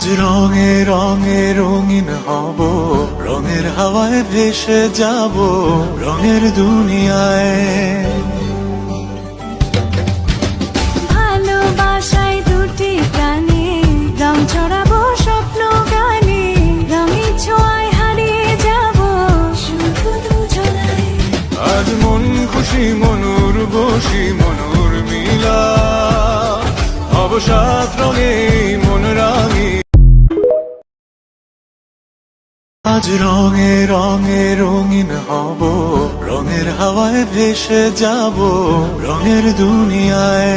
আজ রঙে রঙে রঙিন হব, রঙের হাওয়ায় ভেসে যাব রঙের দুনিয়ায়। ভালোবাসায় দুটি প্রাণী, রং ছড়াবো স্বপ্ন গানে, রঙের ছোঁয়ায় হারিয়ে যাব শুধু দুজনায়। আজ মন খুশি মনুর বসি মনুর মিলা, অবসাদ রঙে মন রাঙি। আজ রঙে রঙে রঙিন হব, রঙের হাওয়ায় ভেসে যাব রঙের দুনিয়ায়।